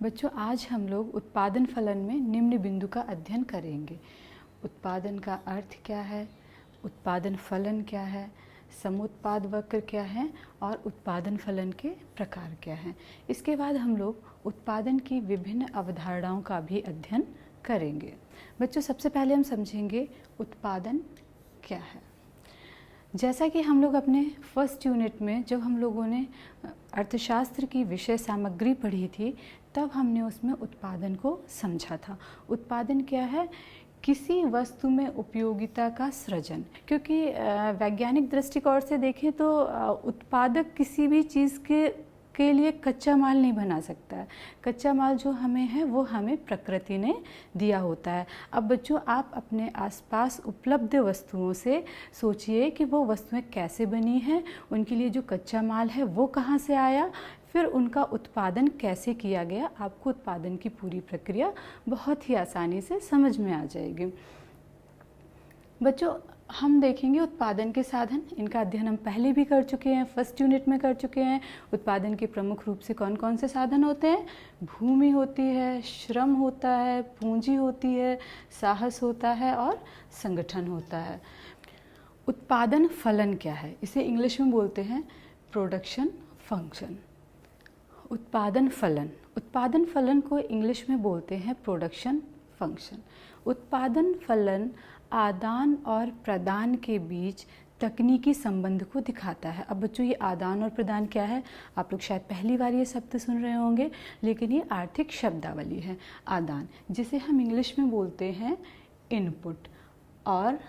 बच्चों, आज हम लोग उत्पादन फलन में निम्न बिंदु का अध्ययन करेंगे। उत्पादन का अर्थ क्या है, उत्पादन फलन क्या है, समुत्पाद वक्र क्या है और उत्पादन फलन के प्रकार क्या हैं। इसके बाद हम लोग उत्पादन की विभिन्न अवधारणाओं का भी अध्ययन करेंगे। बच्चों, सबसे पहले हम समझेंगे उत्पादन क्या है। जैसा कि हम लोग अपने फर्स्ट यूनिट में जब हम लोगों ने अर्थशास्त्र की विषय सामग्री पढ़ी थी, तब हमने उसमें उत्पादन को समझा था। उत्पादन क्या है? किसी वस्तु में उपयोगिता का सृजन। क्योंकि वैज्ञानिक दृष्टिकोण से देखें तो उत्पादक किसी भी चीज़ के लिए कच्चा माल नहीं बना सकता है। कच्चा माल जो हमें है वो हमें प्रकृति ने दिया होता है। अब बच्चों, आप अपने आसपास उपलब्ध वस्तुओं से सोचिए कि वो वस्तुएं कैसे बनी हैं, उनके लिए जो कच्चा माल है वो कहाँ से आया, फिर उनका उत्पादन कैसे किया गया। आपको उत्पादन की पूरी प्रक्रिया बहुत ही आसानी से समझ में आ जाएगी। बच्चों, हम देखेंगे उत्पादन के साधन। इनका अध्ययन हम पहले भी कर चुके हैं, फर्स्ट यूनिट में कर चुके हैं। उत्पादन के प्रमुख रूप से कौन कौन से साधन होते हैं? भूमि होती है, श्रम होता है, पूंजी होती है, साहस होता है और संगठन होता है। उत्पादन फलन क्या है? इसे इंग्लिश में बोलते हैं प्रोडक्शन फंक्शन। उत्पादन फलन को इंग्लिश में बोलते हैं प्रोडक्शन फंक्शन। उत्पादन फलन आदान और प्रदान के बीच तकनीकी संबंध को दिखाता है। अब बच्चों, ये आदान और प्रदान क्या है? आप लोग शायद पहली बार ये शब्द सुन रहे होंगे, लेकिन ये आर्थिक शब्दावली है। आदान, जिसे हम इंग्लिश में बोलते हैं इनपुट, और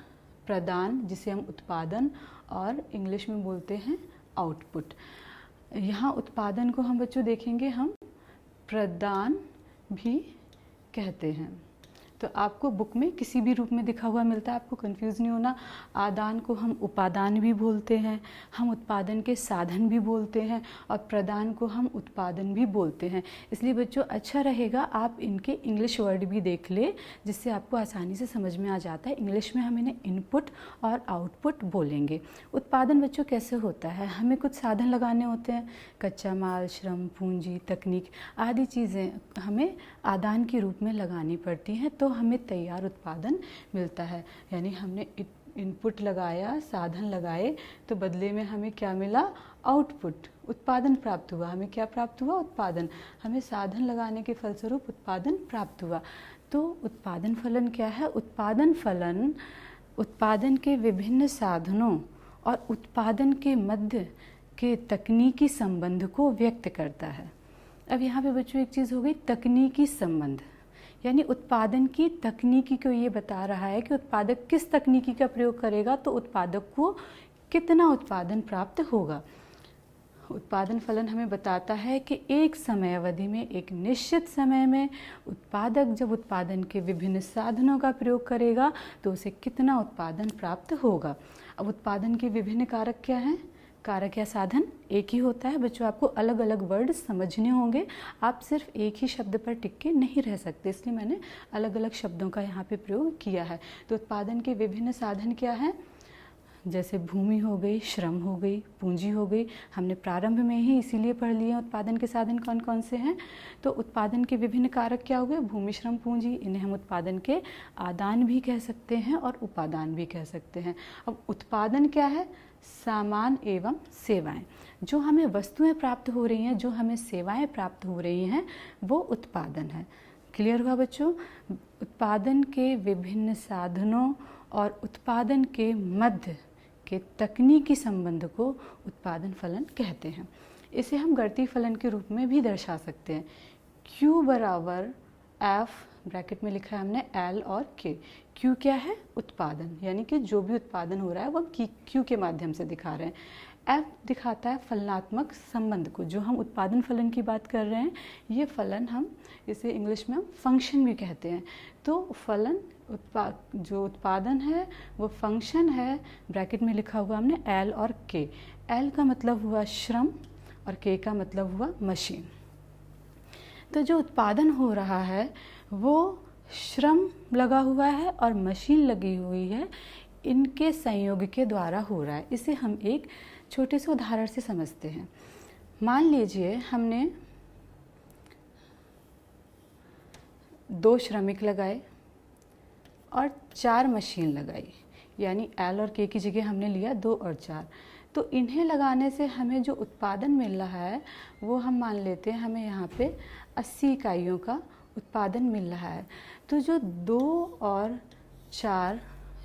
प्रदान, जिसे हम उत्पादन और इंग्लिश में बोलते हैं आउटपुट। यहाँ उत्पादन को हम बच्चों देखेंगे, हम प्रदान भी कहते हैं। तो आपको बुक में किसी भी रूप में दिखा हुआ मिलता है, आपको कंफ्यूज नहीं होना। आदान को हम उपादान भी बोलते हैं, हम उत्पादन के साधन भी बोलते हैं, और प्रदान को हम उत्पादन भी बोलते हैं। इसलिए बच्चों, अच्छा रहेगा आप इनके इंग्लिश वर्ड भी देख ले, जिससे आपको आसानी से समझ में आ जाता है। इंग्लिश में हम इन्हें इनपुट और आउटपुट बोलेंगे। उत्पादन बच्चों कैसे होता है? हमें कुछ साधन लगाने होते हैं, कच्चा माल, श्रम, पूंजी, तकनीक आदि चीज़ें हमें आदान के रूप में लगानी पड़ती हैं, तो हमें तैयार उत्पादन मिलता है। यानी हमने इनपुट लगाया, साधन लगाए, तो बदले में हमें क्या मिला? आउटपुट, उत्पादन प्राप्त हुआ। हमें क्या प्राप्त हुआ? उत्पादन। हमें साधन लगाने के फलस्वरूप उत्पादन प्राप्त हुआ। तो उत्पादन फलन क्या है? उत्पादन फलन उत्पादन के विभिन्न साधनों और उत्पादन के मध्य के तकनीकी संबंध को व्यक्त करता है। अब यहाँ पे बच्चों एक चीज़ हो गई, तकनीकी संबंध, यानी उत्पादन की तकनीकी को ये बता रहा है कि उत्पादक किस तकनीकी का प्रयोग करेगा तो उत्पादक को कितना उत्पादन प्राप्त होगा। उत्पादन फलन हमें बताता है कि एक समय अवधि में, एक निश्चित समय में उत्पादक जब उत्पादन के विभिन्न साधनों का प्रयोग करेगा तो उसे कितना उत्पादन प्राप्त होगा। अब उत्पादन के विभिन्न कारक क्या हैं? कारक या साधन एक ही होता है। बच्चों, आपको अलग अलग वर्ड समझने होंगे, आप सिर्फ एक ही शब्द पर टिक के नहीं रह सकते, इसलिए मैंने अलग अलग शब्दों का यहाँ पे प्रयोग किया है। तो उत्पादन के विभिन्न साधन क्या हैं? जैसे भूमि हो गई, श्रम हो गई, पूंजी हो गई। हमने प्रारंभ में ही इसीलिए पढ़ लिए उत्पादन के साधन कौन कौन से हैं। तो उत्पादन के विभिन्न कारक क्या हो गए? भूमि, श्रम, पूंजी। इन्हें हम उत्पादन के आदान भी कह सकते हैं और उपादान भी कह सकते हैं। अब उत्पादन क्या है? सामान एवं सेवाएं। जो हमें वस्तुएं प्राप्त हो रही हैं, जो हमें सेवाएं प्राप्त हो रही हैं, वो उत्पादन है। क्लियर हुआ बच्चों? उत्पादन के विभिन्न साधनों और उत्पादन के मध्य के तकनीकी संबंध को उत्पादन फलन कहते हैं। इसे हम गणितीय फलन के रूप में भी दर्शा सकते हैं। Q बराबर F, ब्रैकेट में लिखा है हमने L और K। Q क्या है? उत्पादन, यानी कि जो भी उत्पादन हो रहा है वो हम Q के माध्यम से दिखा रहे हैं। F दिखाता है फलनात्मक संबंध को। जो हम उत्पादन फलन की बात कर रहे हैं, ये फलन हम इसे इंग्लिश में हम फंक्शन भी कहते हैं। तो फलन जो उत्पादन है वो फंक्शन है। ब्रैकेट में लिखा हुआ हमने L और K। L का मतलब हुआ श्रम और K का मतलब हुआ मशीन। तो जो उत्पादन हो रहा है वो श्रम लगा हुआ है और मशीन लगी हुई है, इनके संयोग के द्वारा हो रहा है। इसे हम एक छोटे से उदाहरण से समझते हैं। मान लीजिए हमने 2 श्रमिक लगाए और 4 मशीन लगाई, यानी L और K की जगह हमने लिया 2 और 4। तो इन्हें लगाने से हमें जो उत्पादन मिल रहा है वो हम मान लेते हैं हमें यहाँ पे 80 इकाइयों का उत्पादन मिल रहा है। तो जो 2 और 4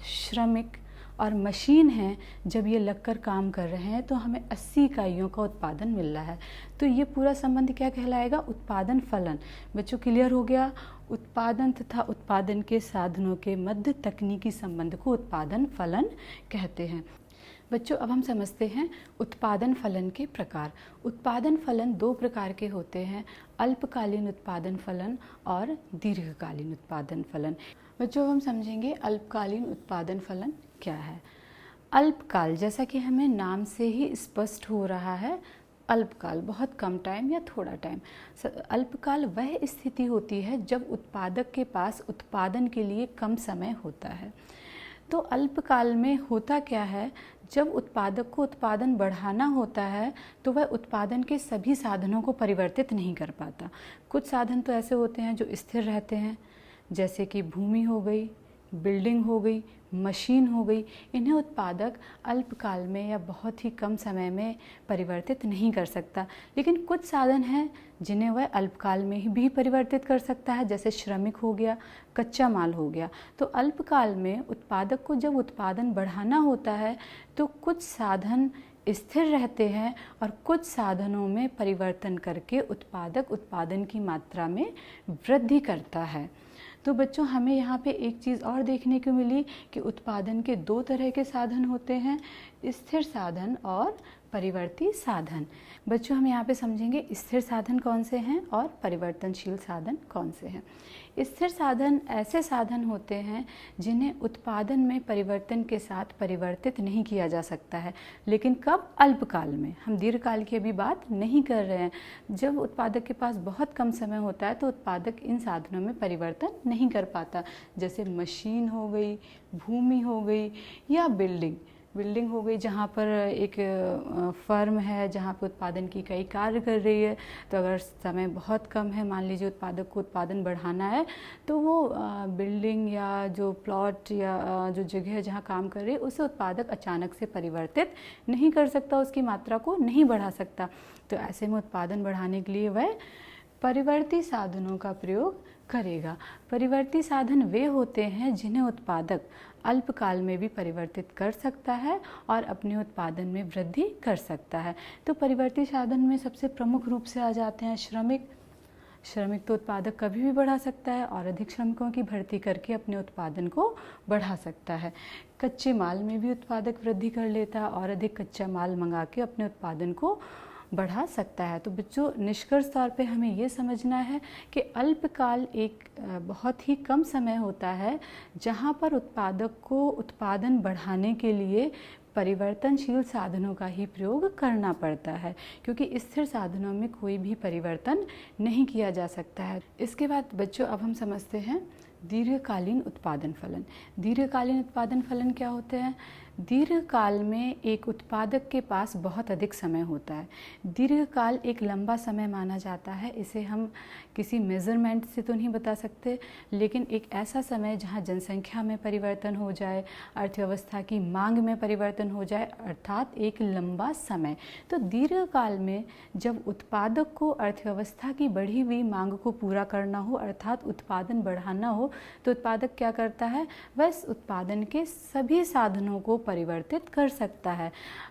श्रमिक और मशीन हैं, जब ये लगकर काम कर रहे हैं तो हमें 80 इकाइयों का उत्पादन मिल रहा है। तो ये पूरा संबंध क्या कहलाएगा? उत्पादन फलन। बच्चों क्लियर हो गया? उत्पादन तथा उत्पादन के साधनों के मध्य तकनीकी संबंध को उत्पादन फलन कहते हैं। बच्चों अब हम समझते हैं उत्पादन फलन के प्रकार। उत्पादन फलन 2 प्रकार के होते हैं, अल्पकालीन उत्पादन फलन और दीर्घकालीन उत्पादन फलन। बच्चों अब हम समझेंगे अल्पकालीन उत्पादन फलन क्या है। अल्पकाल, जैसा कि हमें नाम से ही स्पष्ट हो रहा है, अल्पकाल बहुत कम टाइम या थोड़ा टाइम। अल्पकाल वह स्थिति होती है जब उत्पादक के पास उत्पादन के लिए कम समय होता है। तो अल्पकाल में होता क्या है, जब उत्पादक को उत्पादन बढ़ाना होता है तो वह उत्पादन के सभी साधनों को परिवर्तित नहीं कर पाता। कुछ साधन तो ऐसे होते हैं जो स्थिर रहते हैं, जैसे कि भूमि हो गई, बिल्डिंग हो गई, मशीन हो गई। इन्हें उत्पादक अल्पकाल में या बहुत ही कम समय में परिवर्तित नहीं कर सकता। लेकिन कुछ साधन हैं जिन्हें वह अल्पकाल में ही भी परिवर्तित कर सकता है, जैसे श्रमिक हो गया, कच्चा माल हो गया। तो अल्पकाल में उत्पादक को जब उत्पादन बढ़ाना होता है तो कुछ साधन स्थिर रहते हैं और कुछ साधनों में परिवर्तन करके उत्पादक उत्पादन की मात्रा में वृद्धि करता है। तो बच्चों हमें यहाँ पे एक चीज़ और देखने को मिली कि उत्पादन के 2 तरह के साधन होते हैं, स्थिर साधन और परिवर्ती साधन। बच्चों हम यहाँ पे समझेंगे स्थिर साधन कौन से हैं और परिवर्तनशील साधन कौन से हैं। स्थिर साधन ऐसे साधन होते हैं जिन्हें उत्पादन में परिवर्तन के साथ परिवर्तित नहीं किया जा सकता है, लेकिन कब? अल्पकाल में। हम दीर्घकाल की अभी बात नहीं कर रहे हैं। जब उत्पादक के पास बहुत कम समय होता है तो उत्पादक इन साधनों में परिवर्तन नहीं कर पाता, जैसे मशीन हो गई, भूमि हो गई या बिल्डिंग हो गई, जहाँ पर एक फर्म है जहाँ पर उत्पादन की इकाई कार्य कर रही है। तो अगर समय बहुत कम है, मान लीजिए उत्पादक को उत्पादन बढ़ाना है, तो वो बिल्डिंग या जो प्लॉट या जो जगह है जहाँ काम कर रही है उसे उत्पादक अचानक से परिवर्तित नहीं कर सकता, उसकी मात्रा को नहीं बढ़ा सकता। तो ऐसे में उत्पादन बढ़ाने के लिए वह परिवर्ती साधनों का प्रयोग करेगा। परिवर्ती साधन वे होते हैं जिन्हें उत्पादक अल्पकाल में भी परिवर्तित कर सकता है और अपने उत्पादन में वृद्धि कर सकता है। तो परिवर्ती साधन में सबसे प्रमुख रूप से आ जाते हैं श्रमिक तो उत्पादक कभी भी बढ़ा सकता है और अधिक श्रमिकों की भर्ती करके अपने उत्पादन को बढ़ा सकता है। कच्चे माल में भी उत्पादक वृद्धि कर लेता है और अधिक कच्चा माल मंगा के अपने उत्पादन को बढ़ा सकता है। तो बच्चों निष्कर्ष तौर पे हमें ये समझना है कि अल्पकाल एक बहुत ही कम समय होता है जहाँ पर उत्पादक को उत्पादन बढ़ाने के लिए परिवर्तनशील साधनों का ही प्रयोग करना पड़ता है, क्योंकि स्थिर साधनों में कोई भी परिवर्तन नहीं किया जा सकता है। इसके बाद बच्चों अब हम समझते हैं दीर्घकालीन उत्पादन फलन। दीर्घकालीन उत्पादन फलन क्या होते हैं? दीर्घकाल में एक उत्पादक के पास बहुत अधिक समय होता है। दीर्घकाल एक लंबा समय माना जाता है। इसे हम किसी मेज़रमेंट से तो नहीं बता सकते, लेकिन एक ऐसा समय जहां जनसंख्या में परिवर्तन हो जाए, अर्थव्यवस्था की मांग में परिवर्तन हो जाए, अर्थात एक लंबा समय। तो दीर्घकाल में जब उत्पादक को अर्थव्यवस्था की बढ़ी हुई मांग को पूरा करना हो, अर्थात उत्पादन बढ़ाना हो, तो उत्पादक क्या करता है? वह इस उत्पादन के सभी साधनों को परिवर्तित कर सकता है।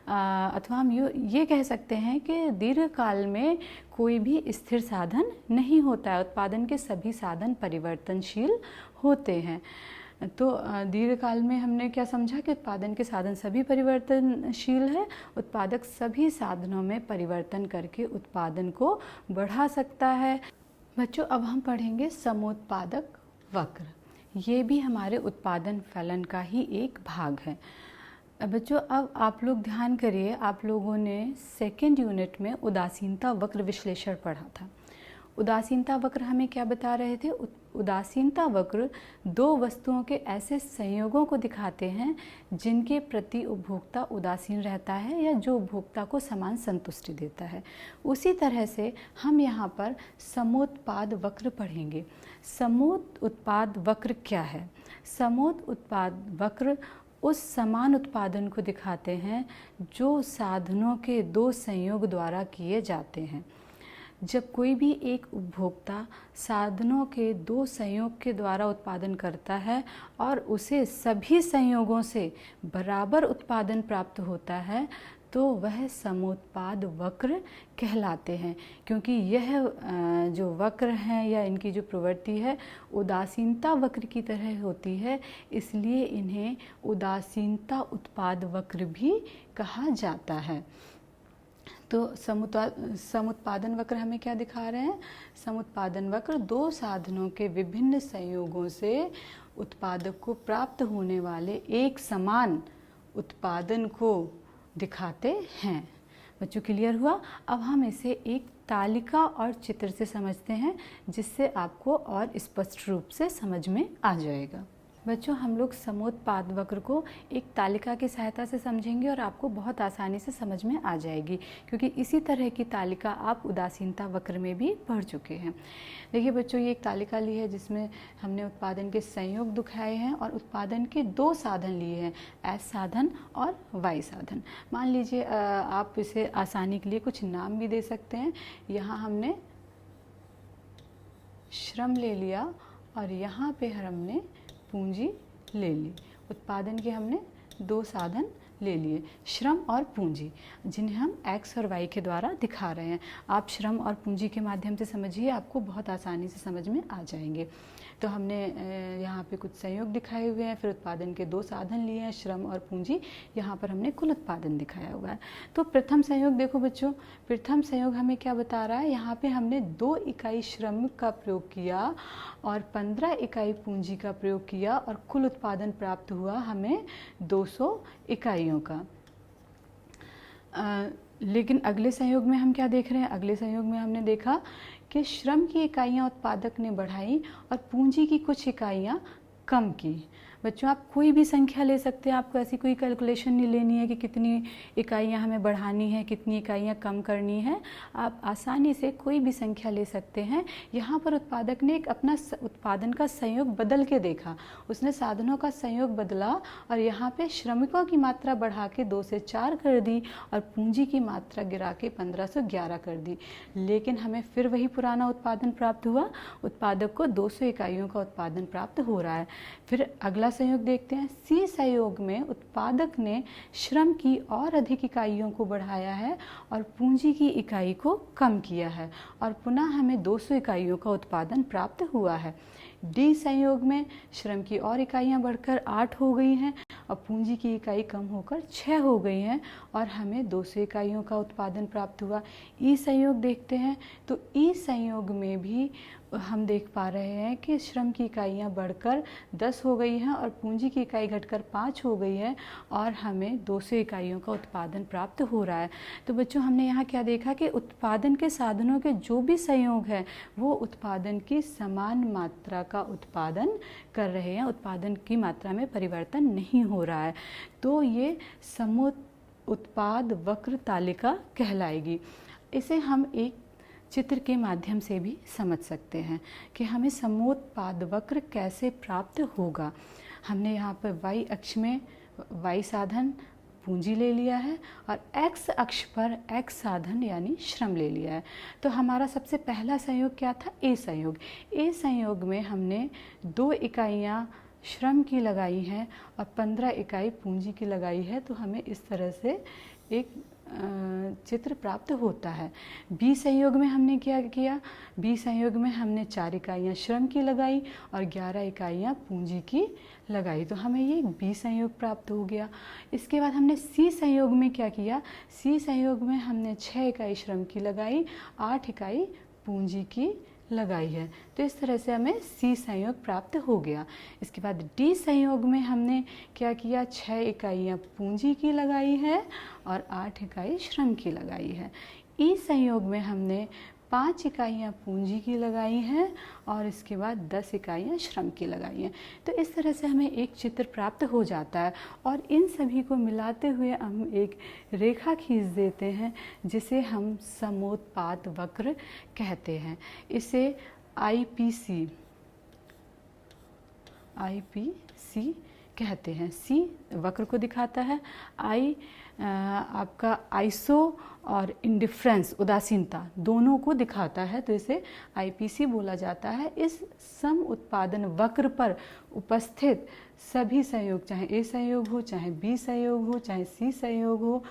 अथवा हम ये कह सकते हैं कि दीर्घकाल में कोई भी स्थिर साधन नहीं होता है, उत्पादन के सभी साधन परिवर्तनशील होते हैं। तो दीर्घकाल में हमने क्या समझा कि उत्पादन के साधन सभी परिवर्तनशील है, उत्पादक सभी साधनों में परिवर्तन करके उत्पादन को बढ़ा सकता है। बच्चों अब हम पढ़ेंगे समोत्पादक वक्र। ये भी हमारे उत्पादन फलन का ही एक भाग है। बच्चों अब आप लोग ध्यान करिए, आप लोगों ने सेकेंड यूनिट में उदासीनता वक्र विश्लेषण पढ़ा था। उदासीनता वक्र हमें क्या बता रहे थे? उदासीनता वक्र दो वस्तुओं के ऐसे संयोगों को दिखाते हैं जिनके प्रति उपभोक्ता उदासीन रहता है या जो उपभोक्ता को समान संतुष्टि देता है। उसी तरह से हम यहाँ पर समोत्पाद वक्र पढ़ेंगे। समोत्पाद वक्र क्या है? समोत्पाद वक्र उस समान उत्पादन को दिखाते हैं जो साधनों के दो संयोग द्वारा किए जाते हैं। जब कोई भी एक उपभोक्ता साधनों के दो संयोग के द्वारा उत्पादन करता है और उसे सभी संयोगों से बराबर उत्पादन प्राप्त होता है तो वह समोत्पाद वक्र कहलाते हैं, क्योंकि यह जो वक्र हैं या इनकी जो प्रवृत्ति है उदासीनता वक्र की तरह होती है, इसलिए इन्हें उदासीनता उत्पाद वक्र भी कहा जाता है। तो समुत्पादन वक्र हमें क्या दिखा रहे हैं? समुत्पादन वक्र दो साधनों के विभिन्न संयोगों से उत्पादक को प्राप्त होने वाले एक समान उत्पादन को दिखाते हैं। बच्चों क्लियर हुआ? अब हम इसे एक तालिका और चित्र से समझते हैं जिससे आपको और स्पष्ट रूप से समझ में आ जाएगा। बच्चों हम लोग समोत्पाद वक्र को एक तालिका की सहायता से समझेंगे और आपको बहुत आसानी से समझ में आ जाएगी, क्योंकि इसी तरह की तालिका आप उदासीनता वक्र में भी पढ़ चुके हैं। देखिए बच्चों, ये एक तालिका ली है जिसमें हमने उत्पादन के संयोग दिखाए हैं और उत्पादन के दो साधन लिए हैं, एस साधन और वाई साधन। मान लीजिए आप इसे आसानी के लिए कुछ नाम भी दे सकते हैं। यहाँ हमने श्रम ले लिया और यहाँ पे हमने पूंजी ले ली। उत्पादन के हमने दो साधन ले लिए, श्रम और पूंजी, जिन्हें हम एक्स और वाई के द्वारा दिखा रहे हैं। आप श्रम और पूंजी के माध्यम से समझिए, आपको बहुत आसानी से समझ में आ जाएंगे। तो हमने यहाँ पे कुछ संयोग दिखाए हुए हैं, फिर उत्पादन के दो साधन लिए हैं, श्रम और पूंजी। यहाँ पर हमने कुल उत्पादन दिखाया हुआ है। तो प्रथम संयोग देखो बच्चों, प्रथम संयोग हमें क्या बता रहा है? यहाँ पे हमने 2 इकाई श्रम का प्रयोग किया और 15 इकाई पूंजी का प्रयोग किया और कुल उत्पादन प्राप्त हुआ हमें 200 इकाइयों का। लेकिन अगले संयोग में हम क्या देख रहे हैं? अगले संयोग में हमने देखा कि श्रम की इकाइयाँ उत्पादक ने बढ़ाई और पूंजी की कुछ इकाइयाँ कम की। बच्चों आप कोई भी संख्या ले सकते हैं, आपको ऐसी कोई कैलकुलेशन नहीं लेनी है कि कितनी इकाइयाँ हमें बढ़ानी है, कितनी इकाइयाँ कम करनी है। आप आसानी से कोई भी संख्या ले सकते हैं। यहाँ पर उत्पादक ने एक अपना उत्पादन का संयोग बदल के देखा, उसने साधनों का संयोग बदला और यहाँ पे श्रमिकों की मात्रा बढ़ा के 2 से 4 कर दी और पूंजी की मात्रा गिरा के 15 से 11 कर दी। लेकिन हमें फिर वही पुराना उत्पादन प्राप्त हुआ, उत्पादक को 200 इकाइयों का उत्पादन प्राप्त हो रहा है। फिर अगला संयोग देखते हैं। सी संयोग में उत्पादक ने श्रम की और अधिक इकाइयों को बढ़ाया है और पूंजी की इकाई को कम किया है और पुनः हमें 200 इकाइयों का उत्पादन प्राप्त हुआ है। डी संयोग में श्रम की और इकाइयां बढ़कर 8 हो गई हैं और पूंजी की इकाई कम होकर 6 हो गई हैं और हमें 200 इकाइयों का उत्पादन प्राप्त हुआ। ई संयोग देखते हैं। तो ई संयोग में भी हम देख पा रहे हैं कि श्रम की इकाइयां बढ़कर 10 हो गई हैं और पूंजी की इकाई घटकर 5 हो गई है और हमें 200 इकाइयों का उत्पादन प्राप्त हो रहा है। तो बच्चों हमने यहाँ क्या देखा कि उत्पादन के साधनों के जो भी संयोग हैं वो उत्पादन की समान मात्रा का उत्पादन कर रहे हैं, उत्पादन की मात्रा में परिवर्तन नहीं हो रहा है। तो ये समोत्पाद वक्र तालिका कहलाएगी। इसे हम एक चित्र के माध्यम से भी समझ सकते हैं कि हमें समोत्पाद वक्र कैसे प्राप्त होगा। हमने यहाँ पर वाई अक्ष में वाई साधन पूंजी ले लिया है और एक्स अक्ष पर एक्स साधन यानी श्रम ले लिया है। तो हमारा सबसे पहला संयोग क्या था? ए संयोग। ए संयोग में हमने 2 इकाइयाँ श्रम की लगाई हैं और 15 इकाई पूंजी की लगाई है। तो हमें इस तरह से एक चित्र प्राप्त होता है। बी संयोग में हमने क्या किया? बी संयोग में हमने 4 इकाइयाँ श्रम की लगाई और 11 इकाइयाँ पूंजी की लगाई। तो हमें ये बी संयोग प्राप्त हो गया। इसके बाद हमने सी संयोग में क्या किया? सी संयोग में हमने 6 इकाई श्रम की लगाई, 8 इकाई पूंजी की लगाई है। तो इस तरह से हमें सी संयोग प्राप्त हो गया। इसके बाद डी संयोग में हमने क्या किया? 6 इकाइयाँ पूंजी की लगाई है और 8 इकाई श्रम की लगाई है। ई संयोग में हमने 5 इकाइयाँ पूंजी की लगाई हैं और इसके बाद 10 इकाइयाँ श्रम की लगाई हैं। तो इस तरह से हमें एक चित्र प्राप्त हो जाता है और इन सभी को मिलाते हुए हम एक रेखा खींच देते हैं जिसे हम समोत्पाद वक्र कहते हैं। इसे IPC कहते हैं। C वक्र को दिखाता है, I आपका आइसो और इंडिफरेंस उदासीनता दोनों को दिखाता है, तो इसे IPC बोला जाता है। इस सम उत्पादन वक्र पर उपस्थित सभी संयोग, चाहे A संयोग हो, चाहे B संयोग हो, चाहे C संयोग हो,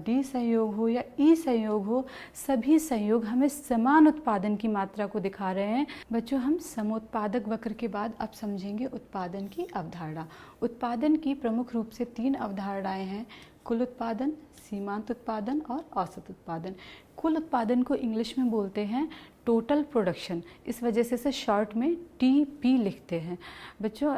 D संयोग हो या E संयोग हो, सभी संयोग हमें समान उत्पादन की मात्रा को दिखा रहे हैं। बच्चों, हम समोत्पादक वक्र के बाद अब समझेंगे उत्पादन की अवधारणा। उत्पादन की प्रमुख रूप से 3 अवधारणाएं हैं: कुल उत्पादन, सीमांत उत्पादन और औसत उत्पादन। कुल उत्पादन को इंग्लिश में बोलते हैं टोटल प्रोडक्शन, इस वजह से इसे शॉर्ट में TP लिखते हैं। बच्चों,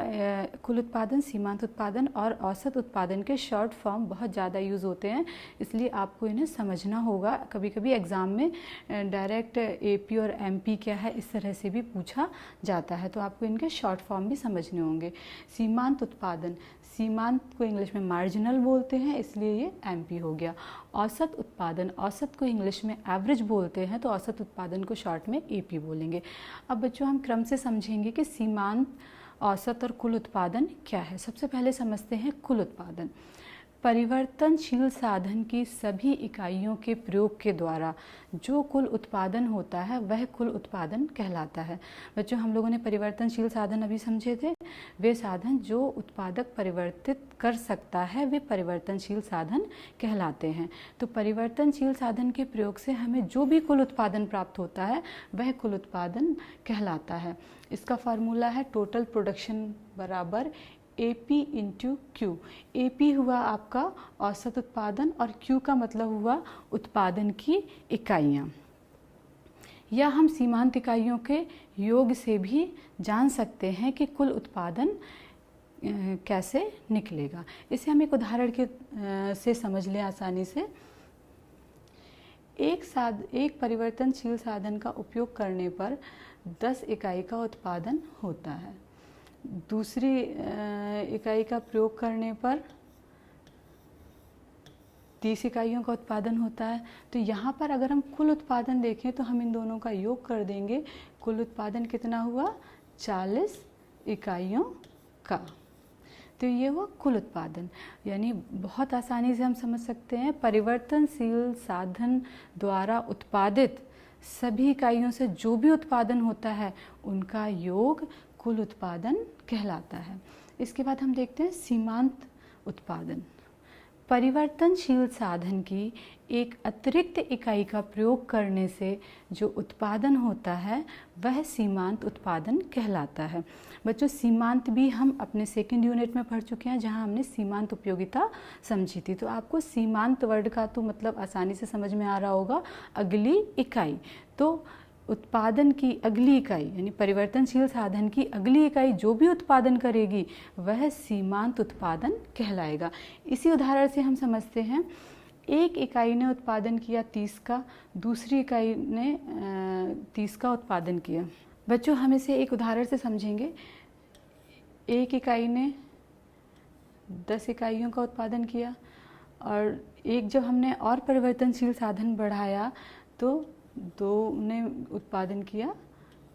कुल उत्पादन, सीमांत उत्पादन और औसत उत्पादन के शॉर्ट फॉर्म बहुत ज़्यादा यूज़ होते हैं, इसलिए आपको इन्हें समझना होगा। कभी कभी एग्ज़ाम में डायरेक्ट AP और MP क्या है इस तरह से भी पूछा जाता है, तो आपको इनके शॉर्ट फॉर्म भी समझने होंगे। सीमांत उत्पादन, सीमांत को इंग्लिश में मार्जिनल बोलते हैं, इसलिए ये MP हो गया। औसत उत्पादन, औसत को इंग्लिश में एवरेज बोलते हैं, तो औसत उत्पादन को शॉर्ट में AP बोलेंगे। अब बच्चों, हम क्रम से समझेंगे कि सीमांत, औसत और कुल उत्पादन क्या है। सबसे पहले समझते हैं कुल उत्पादन। परिवर्तनशील साधन की सभी इकाइयों के प्रयोग के द्वारा जो कुल उत्पादन होता है वह कुल उत्पादन कहलाता है। बच्चों, हम लोगों ने परिवर्तनशील साधन अभी समझे थे। वे साधन जो उत्पादक परिवर्तित कर सकता है वे परिवर्तनशील साधन कहलाते हैं। तो परिवर्तनशील साधन के प्रयोग से हमें जो भी कुल उत्पादन प्राप्त होता है वह कुल उत्पादन कहलाता है। इसका फार्मूला है टोटल प्रोडक्शन बराबर AP इंटू Q। AP हुआ आपका औसत उत्पादन और Q का मतलब हुआ उत्पादन की इकाइयाँ, या हम सीमांत इकाइयों के योग से भी जान सकते हैं कि कुल उत्पादन कैसे निकलेगा। इसे हम एक उदाहरण के से समझ लें आसानी से। एक परिवर्तनशील साधन का उपयोग करने पर 10 इकाई का उत्पादन होता है। दूसरी इकाई का प्रयोग करने पर 30 इकाइयों का उत्पादन होता है। तो यहाँ पर अगर हम कुल उत्पादन देखें तो हम इन दोनों का योग कर देंगे। कुल उत्पादन कितना हुआ? 40 इकाइयों का। तो ये हुआ कुल उत्पादन। यानी बहुत आसानी से हम समझ सकते हैं, परिवर्तनशील साधन द्वारा उत्पादित सभी इकाइयों से जो भी उत्पादन होता है उनका योग कुल उत्पादन कहलाता है। इसके बाद हम देखते हैं सीमांत उत्पादन। परिवर्तनशील साधन की एक अतिरिक्त इकाई का प्रयोग करने से जो उत्पादन होता है वह सीमांत उत्पादन कहलाता है। बच्चों, सीमांत भी हम अपने सेकंड यूनिट में पढ़ चुके हैं जहां हमने सीमांत उपयोगिता समझी थी। तो आपको सीमांत वर्ड का तो मतलब आसानी से समझ में आ रहा होगा, अगली इकाई। तो उत्पादन की अगली इकाई यानी परिवर्तनशील साधन की अगली इकाई जो भी उत्पादन करेगी वह सीमांत उत्पादन कहलाएगा। इसी उदाहरण से हम समझते हैं, एक इकाई ने उत्पादन किया 30 का, दूसरी इकाई ने 30 का उत्पादन किया। बच्चों, हम इसे एक उदाहरण से समझेंगे। एक इकाई ने 10 इकाइयों का उत्पादन किया और एक जब हमने और परिवर्तनशील साधन बढ़ाया तो 2 ने उत्पादन किया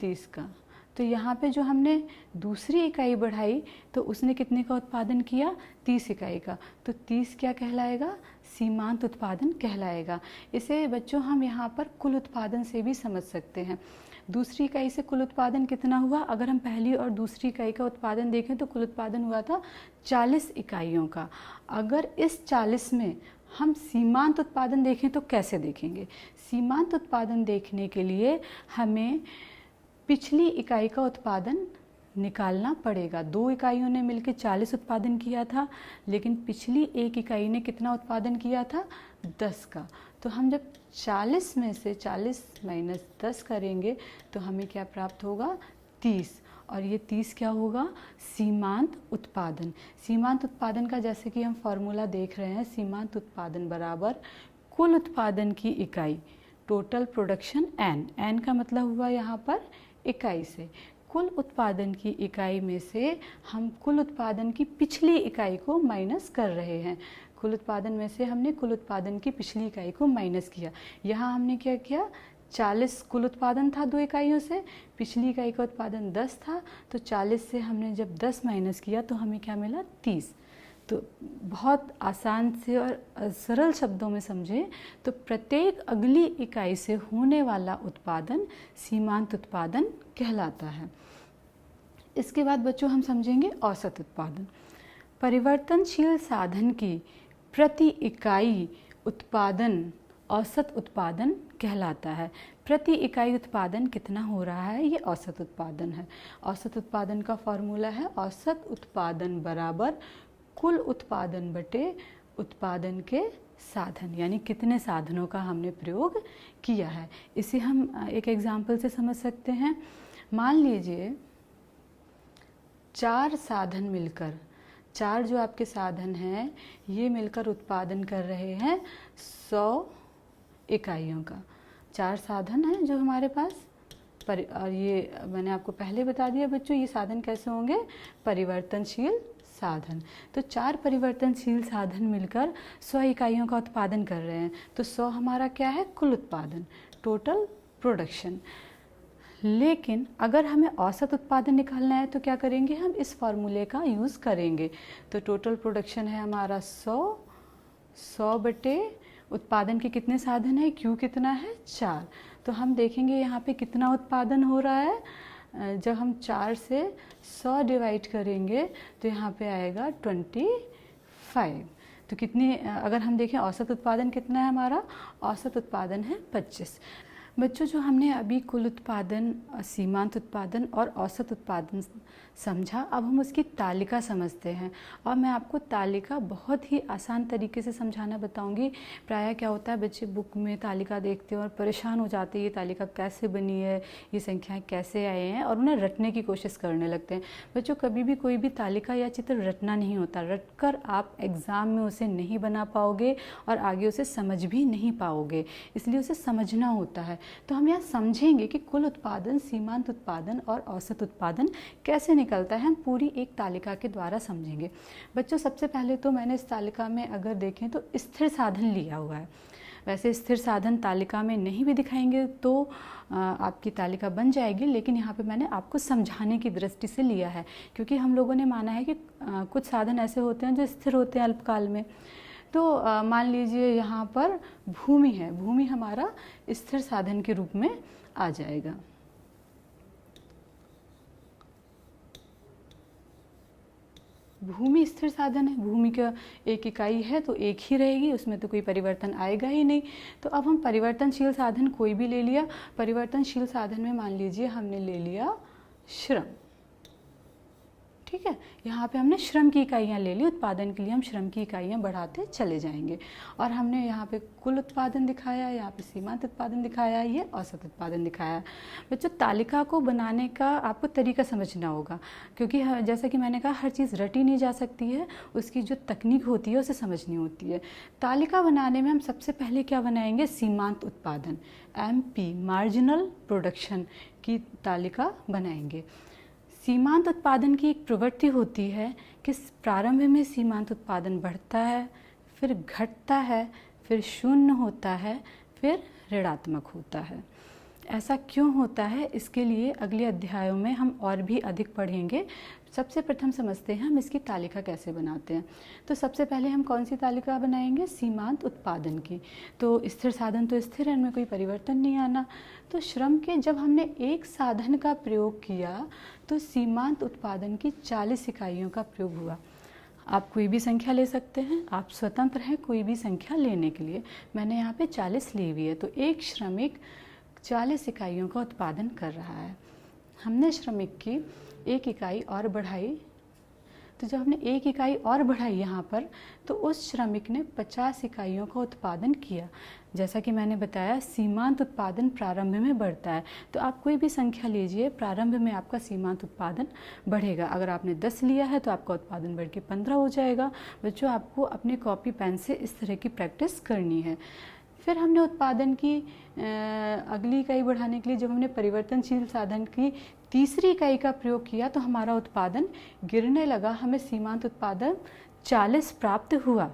30 का। तो यहाँ पे जो हमने दूसरी इकाई बढ़ाई तो उसने कितने का उत्पादन किया? 30 इकाई का। तो 30 क्या कहलाएगा? सीमांत उत्पादन कहलाएगा। इसे बच्चों हम यहाँ पर कुल उत्पादन से भी समझ सकते हैं। दूसरी इकाई से कुल उत्पादन कितना हुआ? अगर हम पहली और दूसरी इकाई का उत्पादन देखें तो कुल उत्पादन हुआ था 40 इकाइयों का। अगर इस 40 में हम सीमांत उत्पादन देखें तो कैसे देखेंगे? सीमांत उत्पादन देखने के लिए हमें पिछली इकाई का उत्पादन निकालना पड़ेगा। 2 इकाइयों ने मिलकर 40 उत्पादन किया था, लेकिन पिछली एक इकाई ने कितना उत्पादन किया था? 10 का। तो हम जब 40 में से 40 माइनस 10 करेंगे तो हमें क्या प्राप्त होगा? 30। और ये 30 क्या होगा? सीमांत उत्पादन। सीमांत उत्पादन का जैसे कि हम फॉर्मूला देख रहे हैं, सीमांत उत्पादन बराबर कुल उत्पादन की इकाई टोटल प्रोडक्शन एन, एन का मतलब हुआ यहाँ पर इकाई से, कुल उत्पादन की इकाई में से हम कुल उत्पादन की पिछली इकाई को माइनस कर रहे हैं। कुल उत्पादन में से हमने कुल उत्पादन की पिछली इकाई को माइनस किया। यहाँ हमने क्या किया, 40 कुल उत्पादन था 2 इकाइयों से, पिछली इकाई का उत्पादन 10 था, तो 40 से हमने जब 10 माइनस किया तो हमें क्या मिला, 30। तो बहुत आसान से और सरल शब्दों में समझें तो प्रत्येक अगली इकाई से होने वाला उत्पादन सीमांत उत्पादन कहलाता है। इसके बाद बच्चों हम समझेंगे औसत उत्पादन। परिवर्तनशील साधन की प्रति इकाई उत्पादन औसत उत्पादन कहलाता है। प्रति इकाई उत्पादन कितना हो रहा है, ये औसत उत्पादन है। औसत उत्पादन का फॉर्मूला है औसत उत्पादन बराबर कुल उत्पादन बटे उत्पादन के साधन, यानी कितने साधनों का हमने प्रयोग किया है। इसे हम एक एग्जाम्पल से समझ सकते हैं। मान लीजिए 4 साधन मिलकर, 4 जो आपके साधन हैं ये मिलकर उत्पादन कर रहे हैं 100 इकाइयों का। 4 साधन हैं जो हमारे पास, और ये मैंने आपको पहले बता दिया बच्चों, ये साधन कैसे होंगे, परिवर्तनशील साधन। तो 4 परिवर्तनशील साधन मिलकर 100 इकाइयों का उत्पादन कर रहे हैं। तो 100 हमारा क्या है, कुल उत्पादन, टोटल प्रोडक्शन। लेकिन अगर हमें औसत उत्पादन निकालना है तो क्या करेंगे, हम इस फॉर्मूले का यूज़ करेंगे। तो टोटल प्रोडक्शन है हमारा 100 बटे उत्पादन के कितने साधन है, Q कितना है, 4। तो हम देखेंगे यहाँ पे कितना उत्पादन हो रहा है। जब हम 4 से 100 डिवाइड करेंगे तो यहाँ पे आएगा 25। तो कितनी, अगर हम देखें औसत उत्पादन कितना है हमारा, औसत उत्पादन है 25। बच्चों जो हमने अभी कुल उत्पादन, सीमांत उत्पादन और औसत उत्पादन समझा, अब हम उसकी तालिका समझते हैं। और मैं आपको तालिका बहुत ही आसान तरीके से समझाना बताऊंगी। प्रायः क्या होता है, बच्चे बुक में तालिका देखते हैं और परेशान हो जाते हैं, ये तालिका कैसे बनी है, ये संख्याएं कैसे आए हैं, और उन्हें रटने की कोशिश करने लगते हैं। बच्चों कभी भी कोई भी तालिका या चित्र रटना नहीं होता, रटकर आप एग्ज़ाम में उसे नहीं बना पाओगे और आगे उसे समझ भी नहीं पाओगे, इसलिए उसे समझना होता है। तो हम यहाँ समझेंगे कि कुल उत्पादन, सीमांत उत्पादन और औसत उत्पादन कैसे निकलता है, हम पूरी एक तालिका के द्वारा समझेंगे। बच्चों सबसे पहले तो मैंने इस तालिका में अगर देखें तो स्थिर साधन लिया हुआ है। वैसे स्थिर साधन तालिका में नहीं भी दिखाएंगे तो आपकी तालिका बन जाएगी, लेकिन यहाँ पे मैंने आपको समझाने की दृष्टि से लिया है, क्योंकि हम लोगों ने माना है कि कुछ साधन ऐसे होते हैं जो स्थिर होते हैं अल्पकाल में। तो मान लीजिए यहाँ पर भूमि है, भूमि हमारा स्थिर साधन के रूप में आ जाएगा। भूमि स्थिर साधन है, भूमि का एक इकाई है तो एक ही रहेगी, उसमें तो कोई परिवर्तन आएगा ही नहीं। तो अब हम परिवर्तनशील साधन कोई भी ले लिया। परिवर्तनशील साधन में मान लीजिए हमने ले लिया श्रम, ठीक है। यहाँ पे हमने श्रम की इकाइयाँ ले ली, उत्पादन के लिए हम श्रम की इकाइयाँ बढ़ाते चले जाएंगे। और हमने यहाँ पे कुल उत्पादन दिखाया, यहाँ पे सीमांत उत्पादन दिखाया, ये औसत उत्पादन दिखाया। बच्चों तालिका को बनाने का आपको तरीका समझना होगा, क्योंकि जैसा कि मैंने कहा हर चीज़ रटी नहीं जा सकती है, उसकी जो तकनीक होती है उसे समझनी होती है। तालिका बनाने में हम सबसे पहले क्या बनाएंगे, सीमांत उत्पादन, MP मार्जिनल प्रोडक्शन की तालिका बनाएंगे। सीमांत उत्पादन की एक प्रवृत्ति होती है कि प्रारंभ में सीमांत उत्पादन बढ़ता है, फिर घटता है, फिर शून्य होता है, फिर ऋणात्मक होता है। ऐसा क्यों होता है, इसके लिए अगले अध्यायों में हम और भी अधिक पढ़ेंगे। सबसे प्रथम समझते हैं हम इसकी तालिका कैसे बनाते हैं। तो सबसे पहले हम कौन सी तालिका बनाएंगे, सीमांत उत्पादन की। तो स्थिर साधन तो स्थिर है, इनमें कोई परिवर्तन नहीं आना। तो श्रम के जब हमने एक साधन का प्रयोग किया तो सीमांत उत्पादन की 40 इकाइयों का प्रयोग हुआ। आप कोई भी संख्या ले सकते हैं, आप स्वतंत्र हैं कोई भी संख्या लेने के लिए। मैंने यहाँ पे 40 ली हुई है, तो एक श्रमिक 40 इकाइयों का उत्पादन कर रहा है। हमने श्रमिक की एक इकाई और बढ़ाई, तो जब हमने एक इकाई और बढ़ाई यहाँ पर, तो उस श्रमिक ने 50 इकाइयों का उत्पादन किया। जैसा कि मैंने बताया सीमांत उत्पादन प्रारंभ में बढ़ता है, तो आप कोई भी संख्या लीजिए, प्रारंभ में आपका सीमांत उत्पादन बढ़ेगा। अगर आपने 10 लिया है तो आपका उत्पादन बढ़ के 15 हो जाएगा। बच्चों आपको अपने कॉपी पेन से इस तरह की प्रैक्टिस करनी है। फिर हमने उत्पादन की अगली इकाई बढ़ाने के लिए जब हमने परिवर्तनशील साधन की तीसरी इकाई का प्रयोग किया तो हमारा उत्पादन गिरने लगा, हमें सीमांत उत्पादन 40 प्राप्त हुआ।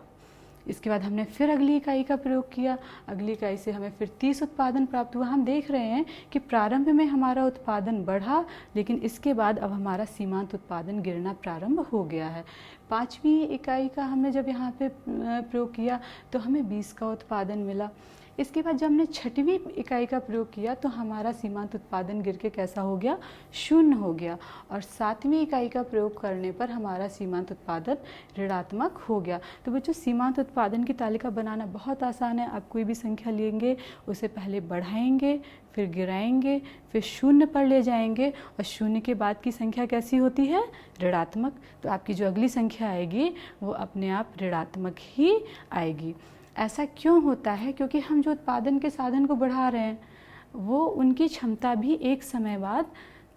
इसके बाद हमने फिर अगली इकाई का प्रयोग किया, अगली इकाई से हमें फिर 30 उत्पादन प्राप्त हुआ। हम देख रहे हैं कि प्रारंभ में हमारा उत्पादन बढ़ा, लेकिन इसके बाद अब हमारा सीमांत उत्पादन गिरना प्रारंभ हो गया है। पांचवी इकाई का हमने जब यहाँ पे प्रयोग किया तो हमें 20 का उत्पादन मिला। इसके बाद जब हमने छठवीं इकाई का प्रयोग किया तो हमारा सीमांत उत्पादन गिर के कैसा हो गया, 0 हो गया। और सातवीं इकाई का प्रयोग करने पर हमारा सीमांत उत्पादन ऋणात्मक हो गया। तो बच्चों, सीमांत उत्पादन की तालिका बनाना बहुत आसान है। आप कोई भी संख्या लेंगे, उसे पहले बढ़ाएंगे, फिर गिराएंगे, फिर 0 पर ले जाएंगे, और 0 के बाद की संख्या कैसी होती है, ऋणात्मक। तो आपकी जो अगली संख्या आएगी वो अपने आप ऋणात्मक ही आएगी। ऐसा क्यों होता है? क्योंकि हम जो उत्पादन के साधन को बढ़ा रहे हैं वो उनकी क्षमता भी एक समय बाद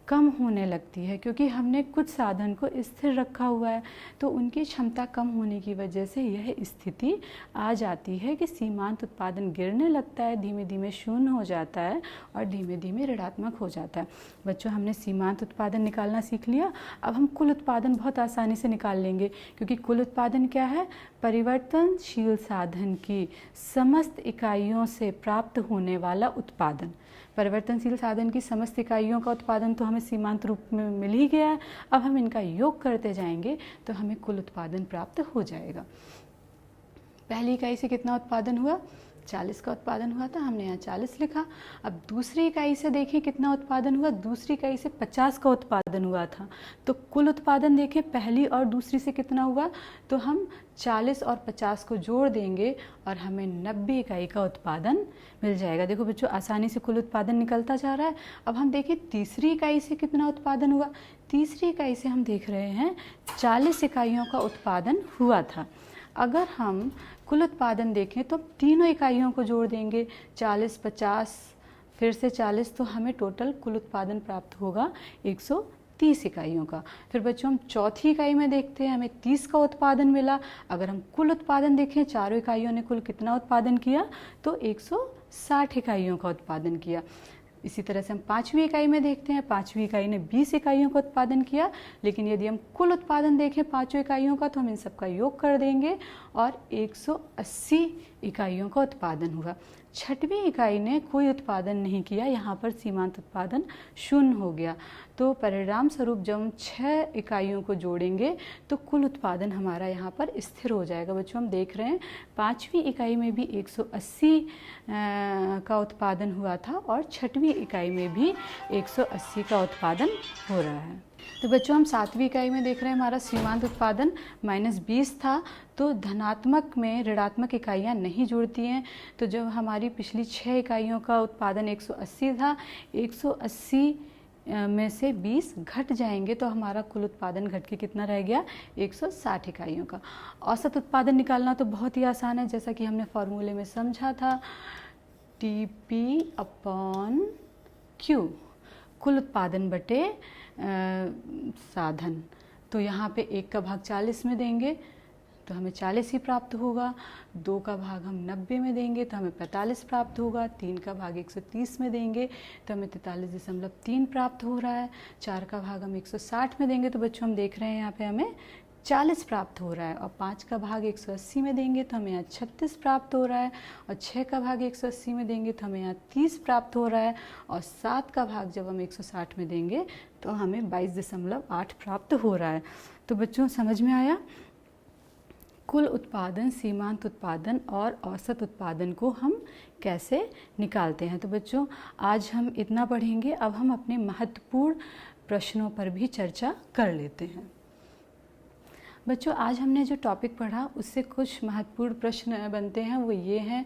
कम होने लगती है, क्योंकि हमने कुछ साधन को स्थिर रखा हुआ है। तो उनकी क्षमता कम होने की वजह से यह स्थिति आ जाती है कि सीमांत उत्पादन गिरने लगता है, धीमे धीमे 0 हो जाता है और धीमे धीमे ऋणात्मक हो जाता है। बच्चों, हमने सीमांत उत्पादन निकालना सीख लिया। अब हम कुल उत्पादन बहुत आसानी से निकाल लेंगे, क्योंकि कुल उत्पादन क्या है, परिवर्तनशील साधन की समस्त इकाइयों से प्राप्त होने वाला उत्पादन। परिवर्तनशील साधन की समस्त इकाइयों का उत्पादन तो हमें सीमांत रूप में मिल ही गया है। अब हम इनका योग करते जाएंगे तो हमें कुल उत्पादन प्राप्त हो जाएगा। पहली इकाई से कितना उत्पादन हुआ, 40 का उत्पादन हुआ था, हमने यहाँ 40 लिखा। अब दूसरी इकाई से देखें कितना उत्पादन हुआ, दूसरी इकाई से 50 का उत्पादन हुआ था। तो कुल उत्पादन देखें पहली और दूसरी से कितना हुआ, तो हम 40 और 50 को जोड़ देंगे और हमें 90 इकाई का उत्पादन मिल जाएगा। देखो बच्चों, आसानी से कुल उत्पादन निकलता जा रहा है। अब हम देखें तीसरी इकाई से कितना उत्पादन हुआ। तीसरी इकाई से हम देख रहे हैं 40 इकाइयों का उत्पादन हुआ था। अगर हम कुल उत्पादन देखें तो तीनों इकाइयों को जोड़ देंगे, 40, 50 फिर से 40, तो हमें टोटल कुल उत्पादन प्राप्त होगा 130 इकाइयों का। फिर बच्चों, हम चौथी इकाई में देखते हैं, हमें 30 का उत्पादन मिला। अगर हम कुल उत्पादन देखें, चारों इकाइयों ने कुल कितना उत्पादन किया, तो 160 इकाइयों का उत्पादन किया। इसी तरह से हम पांचवी इकाई में देखते हैं, पांचवी इकाई ने 20 इकाइयों का उत्पादन किया। लेकिन यदि हम कुल उत्पादन देखें पांचों इकाइयों का, तो हम इन सब का योग कर देंगे और 180 इकाइयों का उत्पादन हुआ। छठवीं इकाई ने कोई उत्पादन नहीं किया, यहाँ पर सीमांत उत्पादन 0 हो गया। तो परिणाम स्वरूप जब हम 6 इकाइयों को जोड़ेंगे तो कुल उत्पादन हमारा यहाँ पर स्थिर हो जाएगा। बच्चों, हम देख रहे हैं पांचवी इकाई में भी 180 का उत्पादन हुआ था और छठवीं इकाई में भी 180 का उत्पादन हो रहा है। तो बच्चों, हम सातवीं इकाई में देख रहे हैं हमारा सीमांत उत्पादन -20 था। तो धनात्मक में ऋणात्मक इकाइयाँ नहीं जुड़ती हैं। तो जब हमारी पिछली 6 इकाइयों का उत्पादन 180 था, 180 में से 20 घट जाएंगे तो हमारा कुल उत्पादन घट के कितना रह गया, 160 इकाइयों का। औसत उत्पादन निकालना तो बहुत ही आसान है, जैसा कि हमने फॉर्मूले में समझा था, TP/Q, कुल उत्पादन बटे साधन। तो यहाँ पे 1 का भाग 40 में देंगे तो हमें 40 ही प्राप्त होगा, 2 का भाग हम 90 में देंगे तो हमें 45 प्राप्त होगा, 3 का भाग 130 में देंगे तो हमें 43.3 प्राप्त हो रहा है, 4 का भाग हम 160 में देंगे तो बच्चों हम देख रहे हैं यहाँ पे हमें 40 प्राप्त हो रहा है, और 5 का भाग 180 में देंगे तो हमें यहाँ 36 प्राप्त हो रहा है, और 6 का भाग 180 में देंगे तो हमें यहाँ 30 प्राप्त हो रहा है, और 7 का भाग जब हम 160 में देंगे तो हमें 22.8 प्राप्त हो रहा है। तो बच्चों, समझ में आया? कुल उत्पादन, सीमांत उत्पादन और औसत उत्पादन को हम कैसे निकालते हैं। तो बच्चों, आज हम इतना पढ़ेंगे। अब हम अपने महत्वपूर्ण प्रश्नों पर भी चर्चा कर लेते हैं। बच्चों, आज हमने जो टॉपिक पढ़ा उससे कुछ महत्वपूर्ण प्रश्न बनते हैं, वो ये हैं